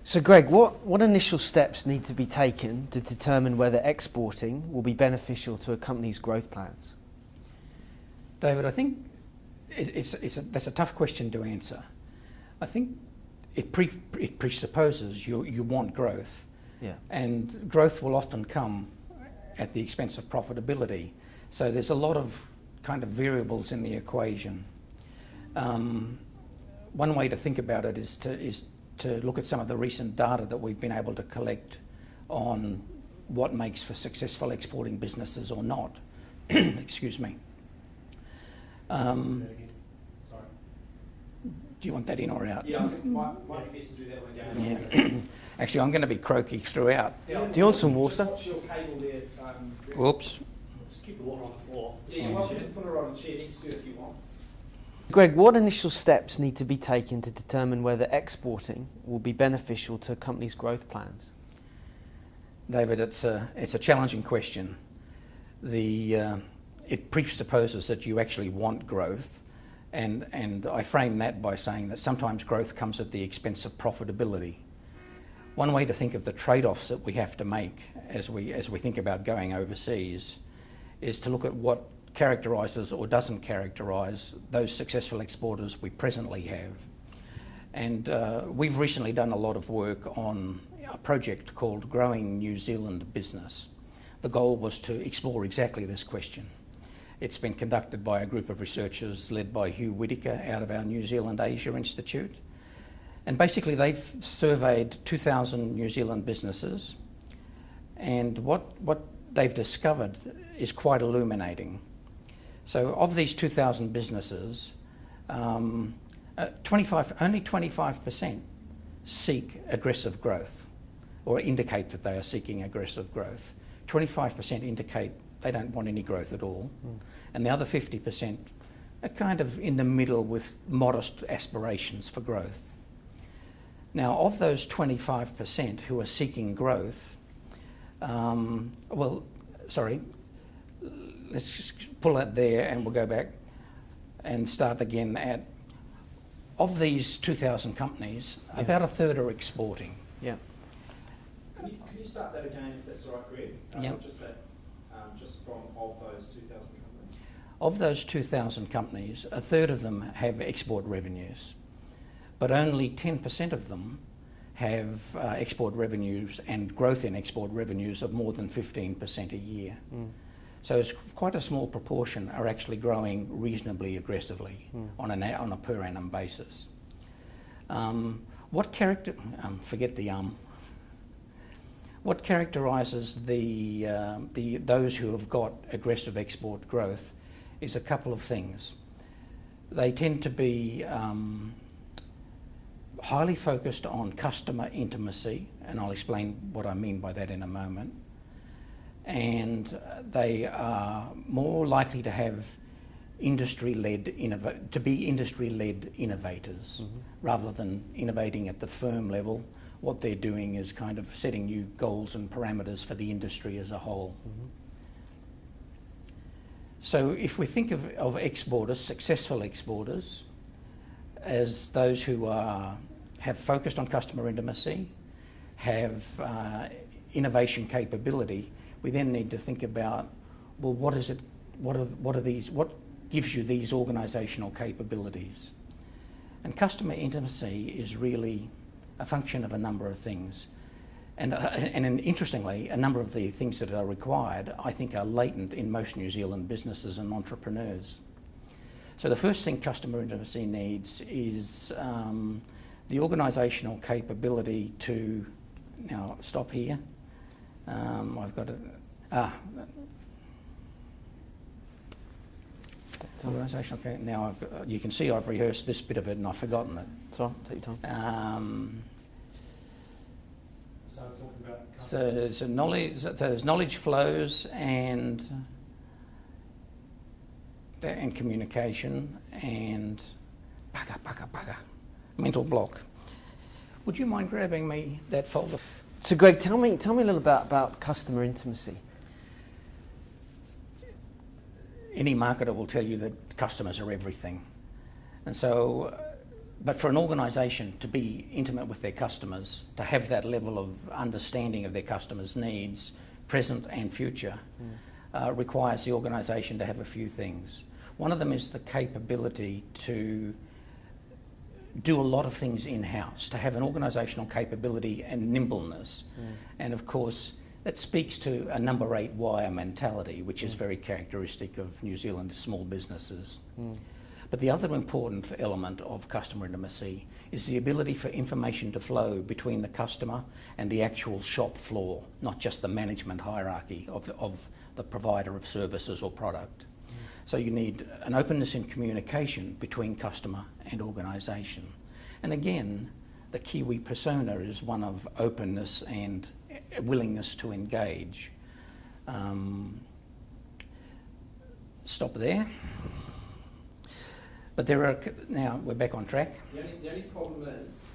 So Greg, what initial steps need to be taken to determine whether exporting will be beneficial to a company's growth plans? David, I think that's a tough question to answer. I think it presupposes you want growth, and growth will often come at the expense of profitability. So there's a lot of kind of variables in the equation. One way to think about it is to look at some of the recent data that we've been able to collect on what makes for successful exporting businesses or not. Excuse me. Sorry. Do you want that in or out? Yeah, I think might be best to do that one down. Yeah. Actually, I'm going to be croaky throughout. Yeah, Do you want some water? Just watch your cable there. Oops. Just keep the water on the floor. Yeah, you're welcome to put her on a chair next to you if you want. Greg, what initial steps need to be taken to determine whether exporting will be beneficial to a company's growth plans? David, it's a challenging question. It presupposes that you actually want growth, and I frame that by saying that sometimes growth comes at the expense of profitability. One way to think of the trade-offs that we have to make as we think about going overseas is to look at what characterises or doesn't characterise those successful exporters we presently have. And we've recently done a lot of work on a project called Growing New Zealand Business. The goal was to explore exactly this question. It's been conducted by a group of researchers led by Hugh Whittaker out of our New Zealand Asia Institute. And basically they've surveyed 2,000 New Zealand businesses, and what they've discovered is quite illuminating. So of these 2,000 businesses, only 25% seek aggressive growth or indicate that they are seeking aggressive growth. 25% indicate they don't want any growth at all. And the other 50% are kind of in the middle with modest aspirations for growth. Now, of those 25% who are seeking growth, let's just pull that there and we'll go back and start again at, of these 2,000 companies, about a third are exporting. Yeah. Can you start that again if that's all right, Greg? Yep. Just from of those 2,000 companies. Of those 2,000 companies, a third of them have export revenues, but only 10% of them have export revenues and growth in export revenues of more than 15% a year. So it's quite a small proportion are actually growing reasonably aggressively on a per annum basis. What characterises those who have got aggressive export growth is a couple of things. They tend to be highly focused on customer intimacy, and I'll explain what I mean by that in a moment. And they are more likely to have industry-led innovators rather than innovating at the firm level. What they're doing is kind of setting new goals and parameters for the industry as a whole. So if we think of exporters, successful exporters, as those who have focused on customer intimacy, have innovation capability, we then need to think about, well, what gives you these organisational capabilities? And customer intimacy is really a function of a number of things. And interestingly, a number of the things that are required, I think, are latent in most New Zealand businesses and entrepreneurs. So the first thing customer intimacy needs is the organisational capability to, now stop here, I've got organisational capability. Now you can see I've rehearsed this bit of it and I've forgotten it. Sorry, take your time. So there's knowledge flows and communication and bugger, mental block. Would you mind grabbing me that folder? So Greg, tell me a little about customer intimacy. Any marketer will tell you that customers are everything. And so But for an organisation to be intimate with their customers, to have that level of understanding of their customers' needs, present and future, requires the organisation to have a few things. One of them is the capability to do a lot of things in-house, to have an organisational capability and nimbleness. And of course, that speaks to a number 8 wire mentality, which is very characteristic of New Zealand small businesses. But the other important element of customer intimacy is the ability for information to flow between the customer and the actual shop floor, not just the management hierarchy of the provider of services or product. So you need an openness in communication between customer and organisation. And again, the Kiwi persona is one of openness and willingness to engage. Stop there. But now we're back on track. The only problem is...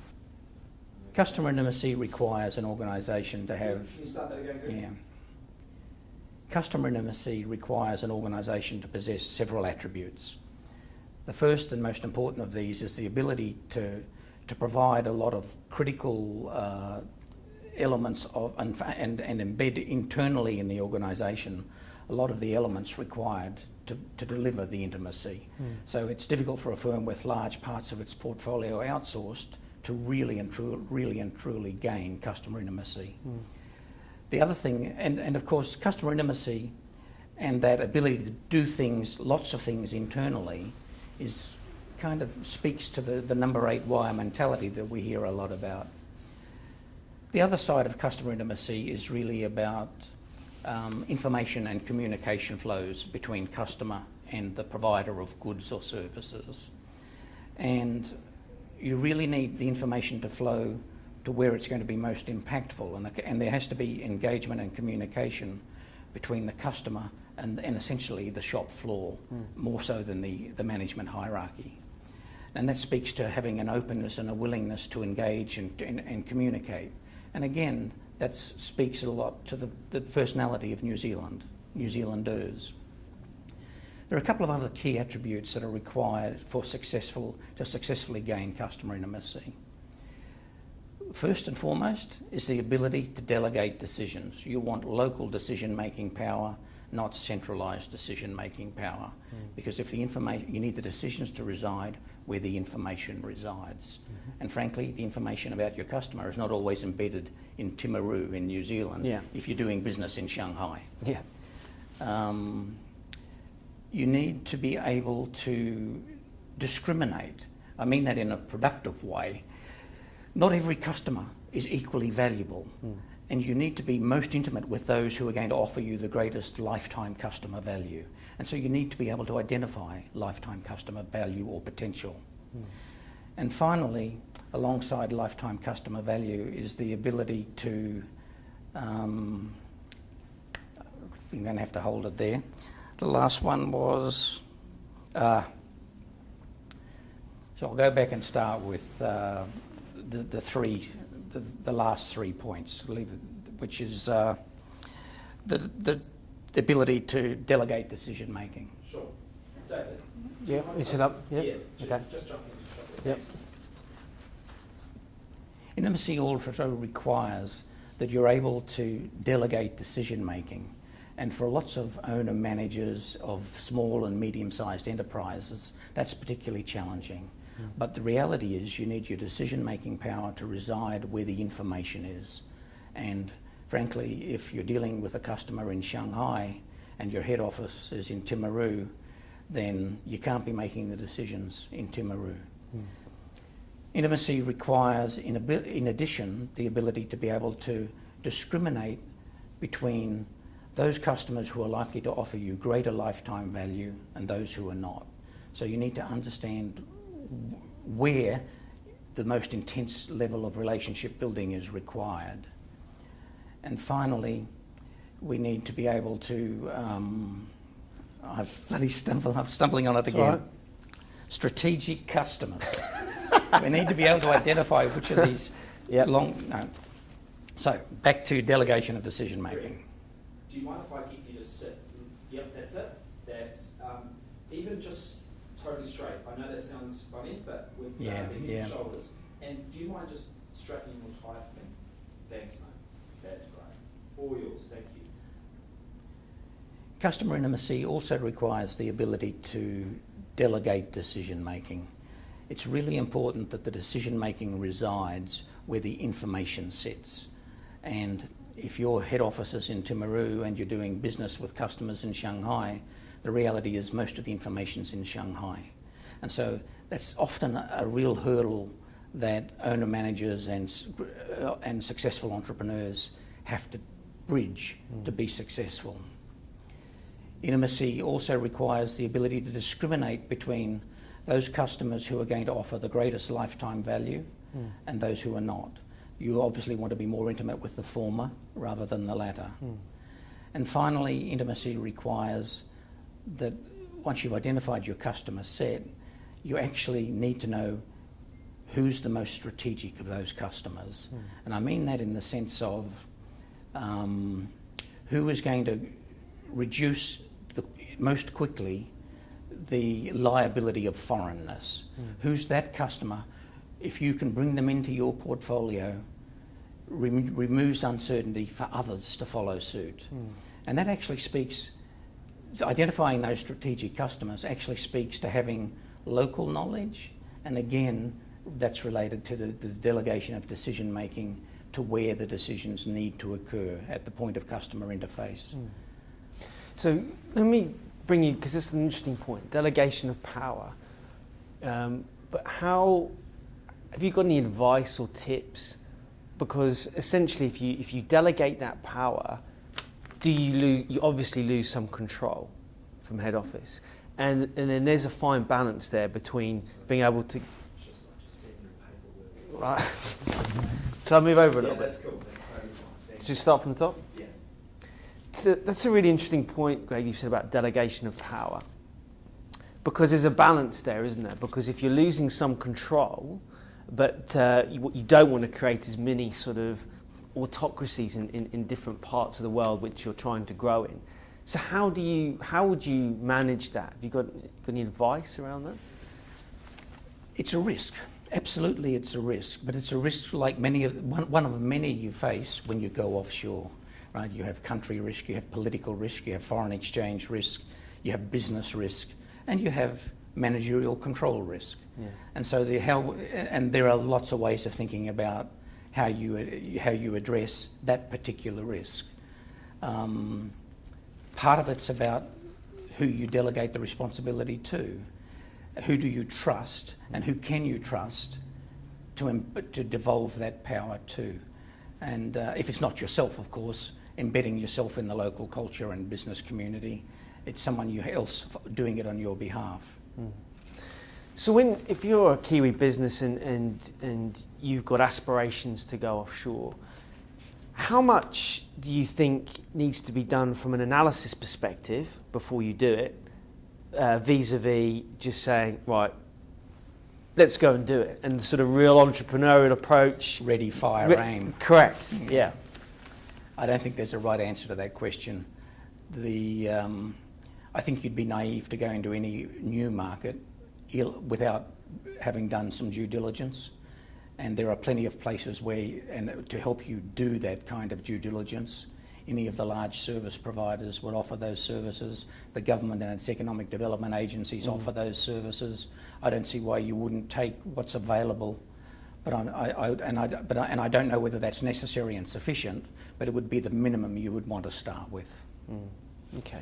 Customer intimacy requires an organisation to have... Can you start that again, Greg? Yeah. Customer intimacy requires an organisation to possess several attributes. The first and most important of these is the ability to provide a lot of critical elements of and embed internally in the organisation a lot of the elements required to deliver the intimacy. So it's difficult for a firm with large parts of its portfolio outsourced to really and truly gain customer intimacy. The other thing, and of course, customer intimacy and that ability to do things, lots of things internally, is kind of speaks to the number 8 wire mentality that we hear a lot about. The other side of customer intimacy is really about information and communication flows between customer and the provider of goods or services. And you really need the information to flow to where it's going to be most impactful, and there has to be engagement and communication between the customer and essentially the shop floor, more so than the management hierarchy. And that speaks to having an openness and a willingness to engage and communicate. And again, that speaks a lot to the personality of New Zealanders. There are a couple of other key attributes that are required to successfully gain customer intimacy. First and foremost is the ability to delegate decisions. You want local decision-making power, not centralised decision-making power, because if the information, you need the decisions to reside where the information resides. And frankly, the information about your customer is not always embedded in Timaru in New Zealand if you're doing business in Shanghai. You need to be able to discriminate. I mean that in a productive way. Not every customer is equally valuable, and you need to be most intimate with those who are going to offer you the greatest lifetime customer value. And so you need to be able to identify lifetime customer value or potential. And finally, alongside lifetime customer value is the ability to, I'm going to have to hold it there. The last one was, so I'll go back and start with the last 3 points, which is the ability to delegate decision making. Sure. David? Yeah, you set up? Yeah. Okay. Just jump in. Yep. Intimacy also requires that you're able to delegate decision making. And for lots of owner-managers of small and medium-sized enterprises, that's particularly challenging. But the reality is you need your decision-making power to reside where the information is. And frankly, if you're dealing with a customer in Shanghai and your head office is in Timaru, then you can't be making the decisions in Timaru. Intimacy requires, in addition, the ability to be able to discriminate between those customers who are likely to offer you greater lifetime value and those who are not. So you need to understand where the most intense level of relationship building is required. And finally, we need to be able to, I'm stumbling on it again. Right. Strategic customers. We need to be able to identify which of these So back to delegation of decision making. Do you mind if I get you to sit? Yep, that's it. That's even just totally straight. I know that sounds funny, but with the yeah. shoulders. And do you mind just strapping your tie for me? Thanks, mate. That's great. All yours, thank you. Customer intimacy also requires the ability to delegate decision making. It's really important that the decision making resides where the information sits. And if your head office is in Timaru and you're doing business with customers in Shanghai, the reality is most of the information's in Shanghai. And so that's often a real hurdle that owner managers and successful entrepreneurs have to bridge to be successful. Intimacy also requires the ability to discriminate between those customers who are going to offer the greatest lifetime value and those who are not. You obviously want to be more intimate with the former rather than the latter. And finally, intimacy requires that once you've identified your customer set, you actually need to know who's the most strategic of those customers. And I mean that in the sense of who is going to reduce most quickly the liability of foreignness. Who's that customer? If you can bring them into your portfolio, removes uncertainty for others to follow suit. And that actually speaks, identifying those strategic customers actually speaks to having local knowledge, and again, that's related to the delegation of decision making to where the decisions need to occur at the point of customer interface. So let me bring you, because this is an interesting point, delegation of power. But how, have you got any advice or tips? Because essentially if you delegate that power, you obviously lose some control from head office. And then there's a fine balance there between being able to... Just send your paperwork. Right. So I'll move over a little bit. That's cool. That's totally fine. Thank you. Just start from the top? Yeah. So that's a really interesting point, Greg, you said about delegation of power. Because there's a balance there, isn't there? Because if you're losing some control, but what you don't want to create is many sort of autocracies in different parts of the world which you're trying to grow in. So how would you manage that? Have you got any advice around that? It's a risk. Absolutely, it's a risk. But it's a risk like one of many you face when you go offshore. Right? You have country risk, you have political risk, you have foreign exchange risk, you have business risk, and you have managerial control risk. Yeah. And so there are lots of ways of thinking about how you address that particular risk. Part of it's about who you delegate the responsibility to. Who do you trust, and who can you trust to devolve that power to? And if it's not yourself, of course, embedding yourself in the local culture and business community, it's someone else doing it on your behalf. So if you're a Kiwi business and you've got aspirations to go offshore, how much do you think needs to be done from an analysis perspective before you do it, vis-a-vis just saying, right, let's go and do it, and the sort of real entrepreneurial approach? Ready, fire, aim. Correct, yeah. I don't think there's a right answer to that question. I think you'd be naive to go into any new market without having done some due diligence. And there are plenty of places to help you do that kind of due diligence. Any of the large service providers would offer those services. The government and its economic development agencies offer those services. I don't see why you wouldn't take what's available. But I don't know whether that's necessary and sufficient, but it would be the minimum you would want to start with. Okay.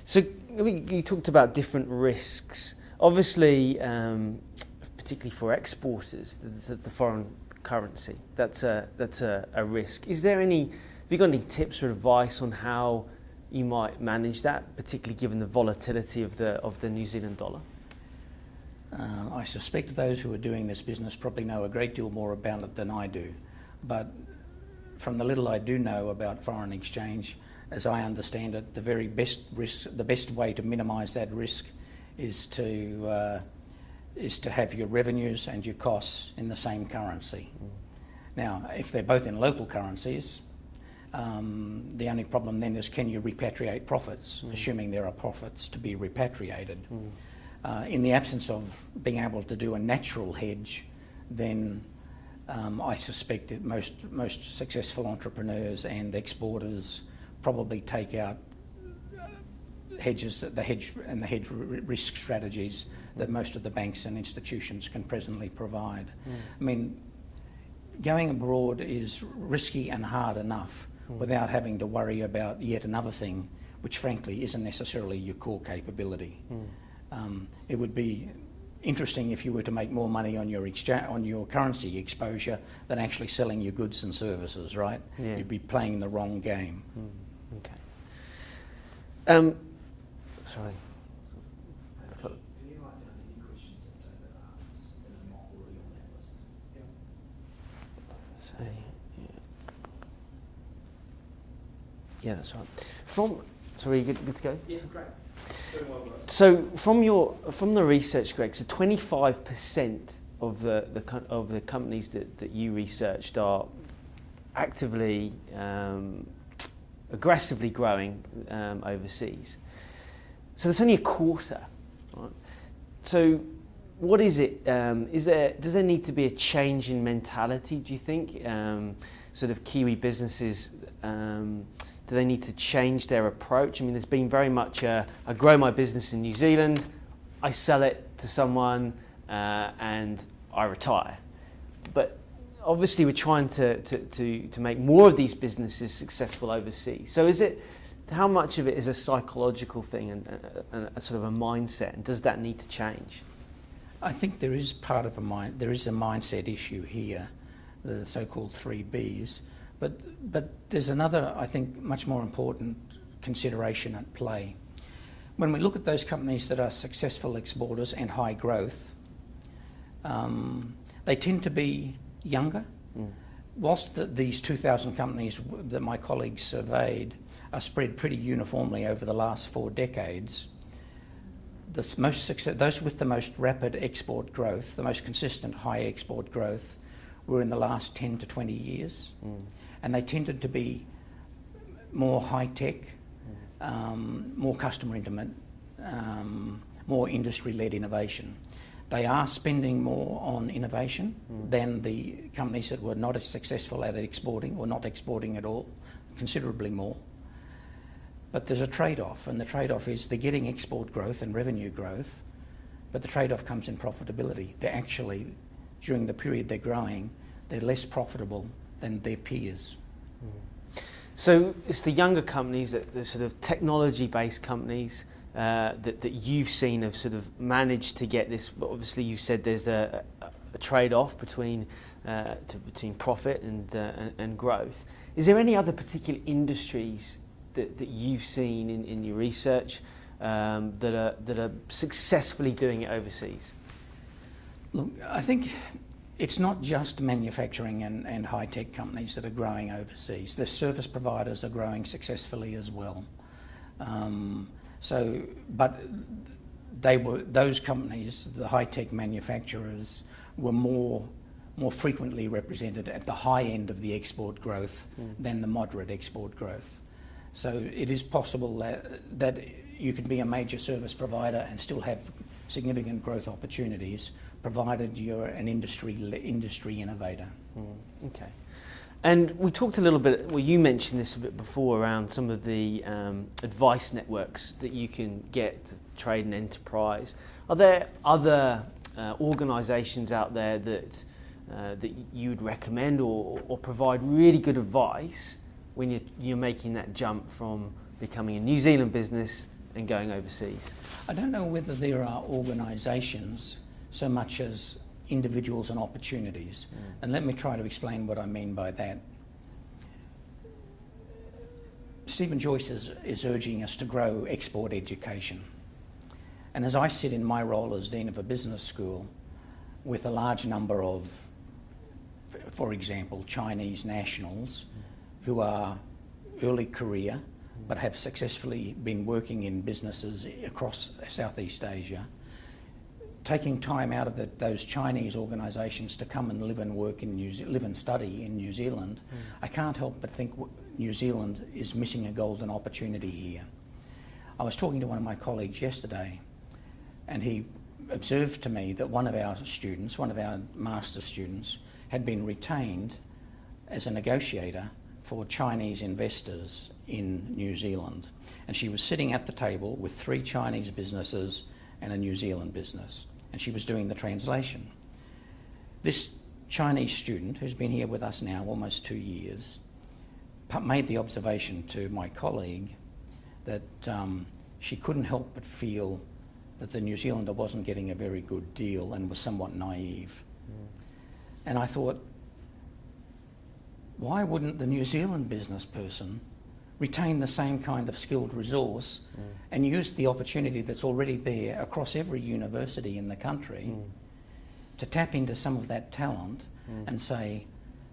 So you talked about different risks. Obviously, particularly for exporters, the foreign currency, that's a risk. Have you got any tips or advice on how you might manage that, particularly given the volatility of the New Zealand dollar? I suspect those who are doing this business probably know a great deal more about it than I do. But from the little I do know about foreign exchange, as I understand it, the best way to minimise that risk is to have your revenues and your costs in the same currency. Now, if they're both in local currencies, the only problem then is, can you repatriate profits, assuming there are profits to be repatriated. In the absence of being able to do a natural hedge, then I suspect that most successful entrepreneurs and exporters probably take out hedges, the hedge risk strategies that most of the banks and institutions can presently provide. I mean, going abroad is risky and hard enough without having to worry about yet another thing, which frankly isn't necessarily your core capability. It would be interesting if you were to make more money on your currency exposure than actually selling your goods and services, right? Yeah. You'd be playing the wrong game. Okay. Sorry. Can you write down any questions that David asks that are not already on that list? So, yeah, that's right. Sorry, good to go? Yeah, great. Doing well, guys. So from the research, Greg, so 25% of the companies that you researched are actively, aggressively growing overseas. So that's only a quarter. Right? So what is it? Does there need to be a change in mentality, do you think? Sort of Kiwi businesses, do they need to change their approach? I mean, there's been very much I grow my business in New Zealand, I sell it to someone, and I retire. But obviously we're trying to make more of these businesses successful overseas. So how much of it is a psychological thing and a sort of a mindset, and does that need to change? I think there is there is a mindset issue here, the so-called 3 Bs. But there's another, I think, much more important consideration at play. When we look at those companies that are successful exporters and high growth, they tend to be younger. Whilst these 2,000 companies that my colleagues surveyed are spread pretty uniformly over the last 4 decades, those with the most rapid export growth, the most consistent high export growth, were in the last 10 to 20 years. And they tended to be more high-tech, more customer intimate, more industry-led innovation. They are spending more on innovation than the companies that were not as successful at exporting or not exporting at all, considerably more. But there's a trade-off, and the trade-off is they're getting export growth and revenue growth, but the trade-off comes in profitability. They're actually, during the period they're growing, they're less profitable than their peers. So it's the younger companies, the sort of technology-based companies that you've seen have sort of managed to get this. But obviously, you said there's a trade-off between profit and growth. Is there any other particular industries that you've seen in your research that are successfully doing it overseas? Look, I think it's not just manufacturing and high-tech companies that are growing overseas. The service providers are growing successfully as well. But those companies, the high-tech manufacturers, were more frequently represented at the high end of the export growth than the moderate export growth. So it is possible that you could be a major service provider and still have significant growth opportunities, provided you're an industry innovator. Okay. And we talked a little bit, well, you mentioned this a bit before around some of the advice networks that you can get to trade and enterprise. Are there other organisations out there that you would recommend or provide really good advice when you're making that jump from becoming a New Zealand business and going overseas? I don't know whether there are organisations so much as individuals and opportunities. And let me try to explain what I mean by that. Stephen Joyce is urging us to grow export education. And as I sit in my role as Dean of a business school with a large number of, for example, Chinese nationals who are early career but have successfully been working in businesses across Southeast Asia, taking time out of those Chinese organisations to come and live and work in live and study in New Zealand, I can't help but think New Zealand is missing a golden opportunity here. I was talking to one of my colleagues yesterday, and he observed to me that one of our students, one of our master's students, had been retained as a negotiator for Chinese investors in New Zealand. And she was sitting at the table with 3 Chinese businesses and a New Zealand business, and she was doing the translation. This Chinese student, who's been here with us now almost 2 years, made the observation to my colleague that she couldn't help but feel that the New Zealander wasn't getting a very good deal and was somewhat naive. And I thought, why wouldn't the New Zealand business person retain the same kind of skilled resource and use the opportunity that's already there across every university in the country to tap into some of that talent and say,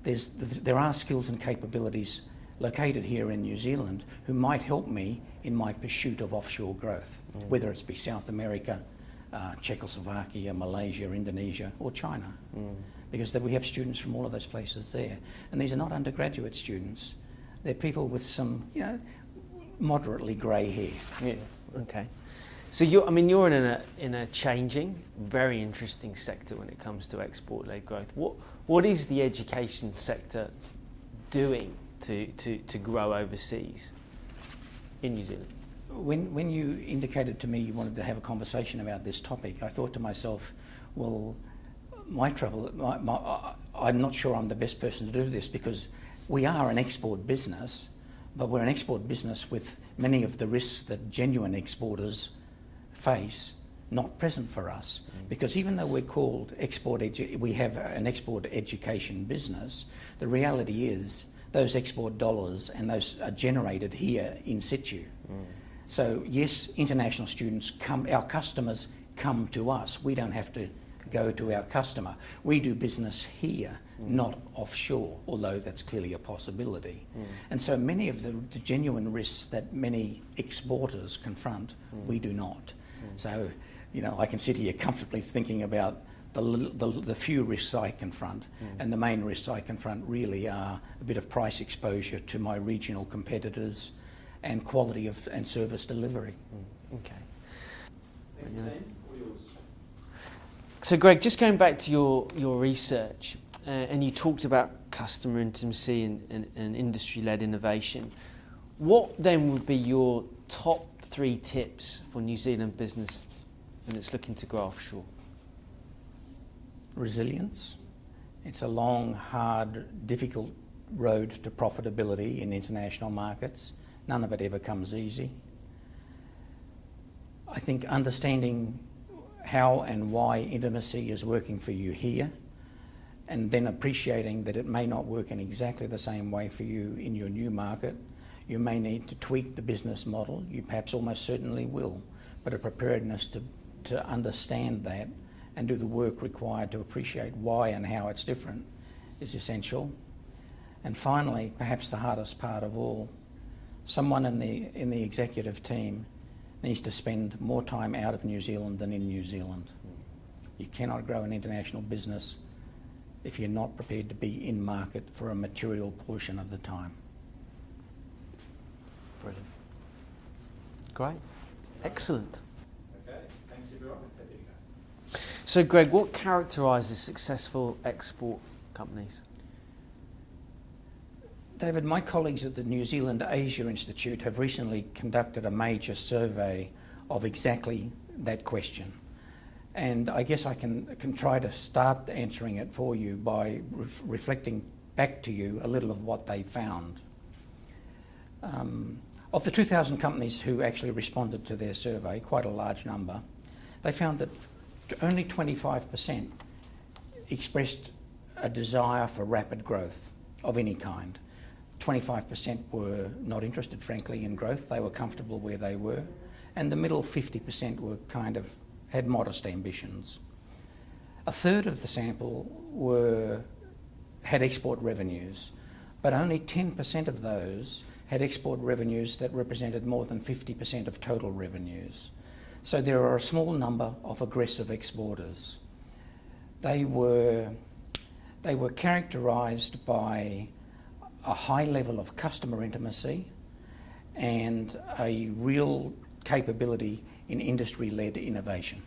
there are skills and capabilities located here in New Zealand who might help me in my pursuit of offshore growth, whether it's be South America, Czechoslovakia, Malaysia, Indonesia, or China. Because we have students from all of those places there. And these are not undergraduate students. They're people with some, moderately grey hair. Yeah. Okay. So you're in a changing, very interesting sector when it comes to export-led growth. What is the education sector doing to grow overseas in New Zealand? When you indicated to me you wanted to have a conversation about this topic, I thought to myself, well, my trouble, I'm not sure I'm the best person to do this, because we are an export business, but we're an export business with many of the risks that genuine exporters face not present for us. Because even though we're called we have an export education business, the reality is those export dollars and those are generated here in situ. So yes, international students our customers come to us. We don't have to go to our customer. We do business here, not offshore, although that's clearly a possibility. And so many of the genuine risks that many exporters confront, we do not. So, I can sit here comfortably thinking about the few risks I confront, and the main risks I confront really are a bit of price exposure to my regional competitors and quality and service delivery. Okay. Thank you, team. All yours. So Greg, just going back to your research, and you talked about customer intimacy and industry-led innovation. What then would be your top 3 tips for New Zealand business when it's looking to grow offshore? Resilience. It's a long, hard, difficult road to profitability in international markets. None of it ever comes easy. I think understanding how and why intimacy is working for you here, and then appreciating that it may not work in exactly the same way for you in your new market. You may need to tweak the business model. You perhaps almost certainly will, but a preparedness to understand that and do the work required to appreciate why and how it's different is essential. And finally, perhaps the hardest part of all, someone in the executive team needs to spend more time out of New Zealand than in New Zealand. You cannot grow an international business if you're not prepared to be in market for a material portion of the time. Brilliant. Great. Excellent. Okay, thanks everyone. Happy to go. So Greg, what characterises successful export companies? David, my colleagues at the New Zealand Asia Institute have recently conducted a major survey of exactly that question. And I guess I can try to start answering it for you by reflecting back to you a little of what they found. Of the 2,000 companies who actually responded to their survey, quite a large number, they found that only 25% expressed a desire for rapid growth of any kind. 25% were not interested, frankly, in growth. They were comfortable where they were. And the middle 50% were had modest ambitions. A third of the sample had export revenues, but only 10% of those had export revenues that represented more than 50% of total revenues. So there are a small number of aggressive exporters. They were characterised by a high level of customer intimacy and a real capability in industry-led innovation.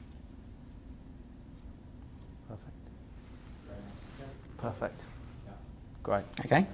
Perfect. Yeah. Great. Okay?